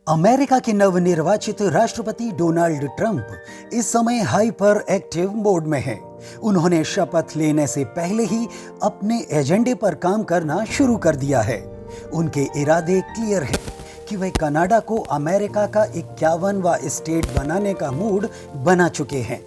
America के नवनिर्वाचित राष्ट्रपति डोनाल्ड ट्रंप इस समय हाइपर एक्टिव मोड में हैं। उन्होंने शपथ लेने से पहले ही अपने एजेंडे पर काम करना शुरू कर दिया है। उनके इरादे क्लियर हैं कि वे कनाडा को अमेरिका का 51वां स्टेट बनाने का मूड बना चुके हैं।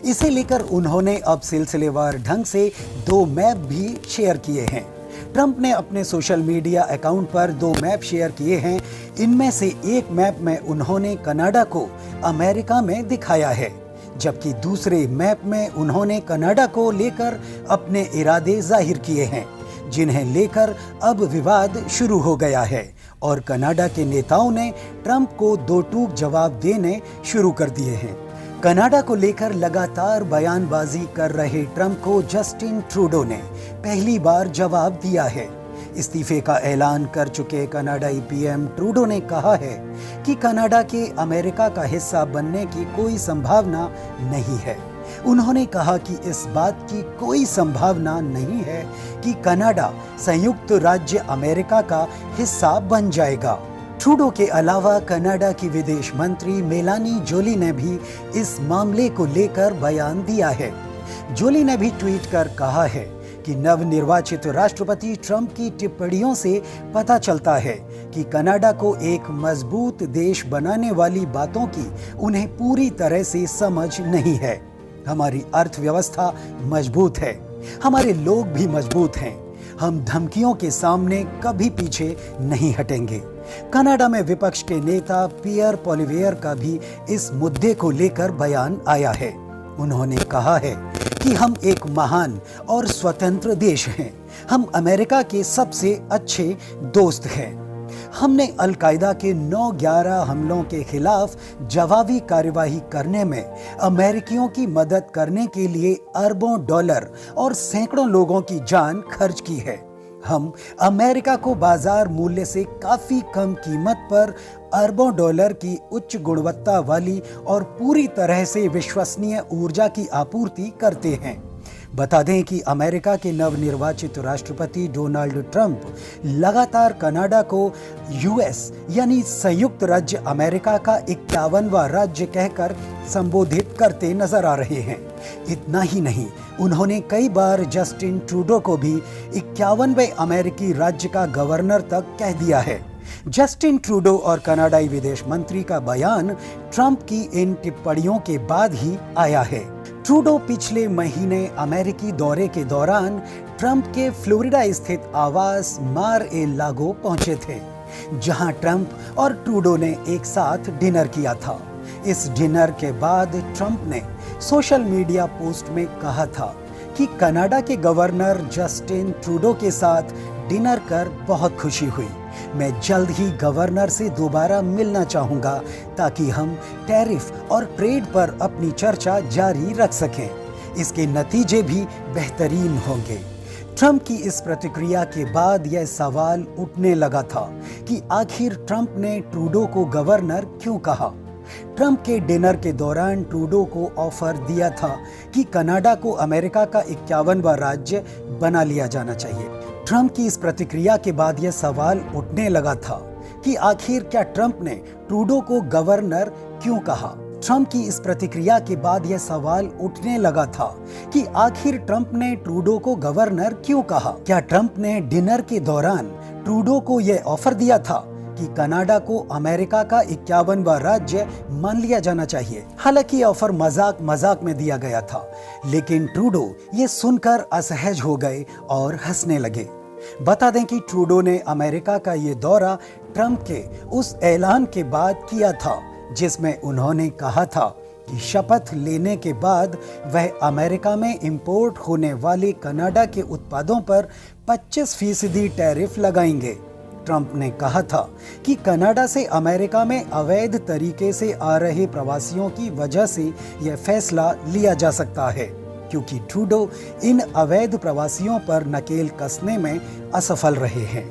इसे लेकर उन्होंने अब सिलसिलेवार ढंग से 2 मैप भी शेयर किए हैं। ट्रंप ने अपने सोशल मीडिया अकाउंट पर 2 मैप शेयर किए हैं। इनमें से एक मैप में उन्होंने कनाडा को अमेरिका में दिखाया है, जबकि दूसरे मैप में उन्होंने कनाडा को लेकर अपने इरादे जाहिर किए हैं, जिन्हें लेकर अब विवाद शुरू हो गया है और कनाडा के नेताओं ने ट्रंप को दो टूक जवाब देने शुरू कर दिए हैं। कनाडा को लेकर लगातार बयानबाजी कर रहे ट्रंप को जस्टिन ट्रूडो ने पहली बार जवाब दिया है। इस्तीफे का ऐलान कर चुके कनाडाई पीएम ट्रूडो ने कहा है कि कनाडा के अमेरिका का हिस्सा बनने की कोई संभावना नहीं है। उन्होंने कहा कि इस बात की कोई संभावना नहीं है कि कनाडा संयुक्त राज्य अमेरिका का हिस्सा बन जाएगा। ट्रूडो के अलावा कनाडा की विदेश मंत्री मेलानी जोली ने भी इस मामले को लेकर बयान दिया है। जोली ने भी ट्वीट कर कहा है कि नवनिर्वाचित राष्ट्रपति ट्रंप की टिप्पणियों से पता चलता है कि कनाडा को एक मजबूत देश बनाने वाली बातों की उन्हें पूरी तरह से समझ नहीं है। हमारी अर्थव्यवस्था मजबूत है, हमारे लोग भी मजबूत हैं। हम धमकियों के सामने कभी पीछे नहीं हटेंगे। कनाडा में विपक्ष के नेता पियर पोलिवेयर का भी इस मुद्दे को लेकर बयान आया है। उन्होंने कहा है कि हम एक महान और स्वतंत्र देश हैं। हम अमेरिका के सबसे अच्छे दोस्त हैं। हमने अल-कायदा के 9/11 हमलों के खिलाफ जवाबी कार्यवाही करने में अमेरिकियों की मदद करने के लिए अरबों डॉलर और सैकड़ों लोगों की जान खर्च की है। हम अमेरिका को बाजार मूल्य से काफी कम कीमत पर अरबों डॉलर की उच्च गुणवत्ता वाली और पूरी तरह से विश्वसनीय ऊर्जा की आपूर्ति करते हैं। बता दें कि अमेरिका के नवनिर्वाचित राष्ट्रपति डोनाल्ड ट्रंप लगातार कनाडा को यूएस यानी संयुक्त राज्य अमेरिका का 51वां राज्य कहकर संबोधित करते नजर आ रहे हैं। इतना ही नहीं, उन्होंने कई बार जस्टिन ट्रूडो को भी 51वें अमेरिकी राज्य का गवर्नर तक कह दिया है। जस्टिन ट्रूडो और कनाडाई विदेश मंत्री का बयान ट्रंप की इन टिप्पणियों के बाद ही आया है। ट्रूडो पिछले महीने अमेरिकी दौरे के दौरान ट्रंप के फ्लोरिडा स्थित आवास मार-ए-लागो पहुंचे थे, जहां ट्रंप और ट्रूडो ने एक साथ डिनर किया था। इस डिनर के बाद ट्रंप ने सोशल मीडिया पोस्ट में कहा था कि कनाडा के गवर्नर जस्टिन ट्रूडो के साथ डिनर कर बहुत खुशी हुई। मैं जल्द ही गवर्नर से दोबारा मिलना चाहूंगा ताकि हम टैरिफ और ट्रेड पर अपनी चर्चा जारी रख सकें। इसके नतीजे भी बेहतरीन होंगे। ट्रंप की इस प्रतिक्रिया के बाद यह सवाल उठने लगा था कि आखिर ट्रंप ने ट्रूडो को गवर्नर क्यों कहा। ट्रंप के डिनर के दौरान ट्रूडो को ऑफर दिया था कि कनाडा को अमेरिका का 51वां राज्य बना लिया जाना चाहिए। ट्रंप की इस प्रतिक्रिया के बाद यह सवाल उठने लगा था कि आखिर क्या ट्रंप ने ट्रूडो को गवर्नर क्यों कहा। ट्रंप की इस प्रतिक्रिया के बाद यह सवाल उठने लगा था कि आखिर ट्रंप ने ट्रूडो को गवर्नर क्यों कहा। क्या ट्रंप ने डिनर के दौरान ट्रूडो को यह ऑफर दिया था कि कनाडा को अमेरिका का 51वां राज्य मान लिया जाना चाहिए। हालांकि यह ऑफर मजाक में दिया गया था, लेकिन ट्रूडो ये सुनकर असहज हो गए और हंसने लगे। बता दें कि ट्रूडो ने अमेरिका का ये दौरा ट्रंप के उस ऐलान के बाद किया था जिसमें उन्होंने कहा था कि शपथ लेने के बाद वह अमेरिका में इंपोर्ट होने वाले कनाडा के उत्पादों पर 25% टैरिफ लगाएंगे। ट्रंप ने कहा था कि कनाडा से अमेरिका में अवैध तरीके से आ रहे प्रवासियों की वजह से यह फैसला लिया जा सकता है, क्योंकि ट्रूडो इन अवैध प्रवासियों पर नकेल कसने में असफल रहे हैं।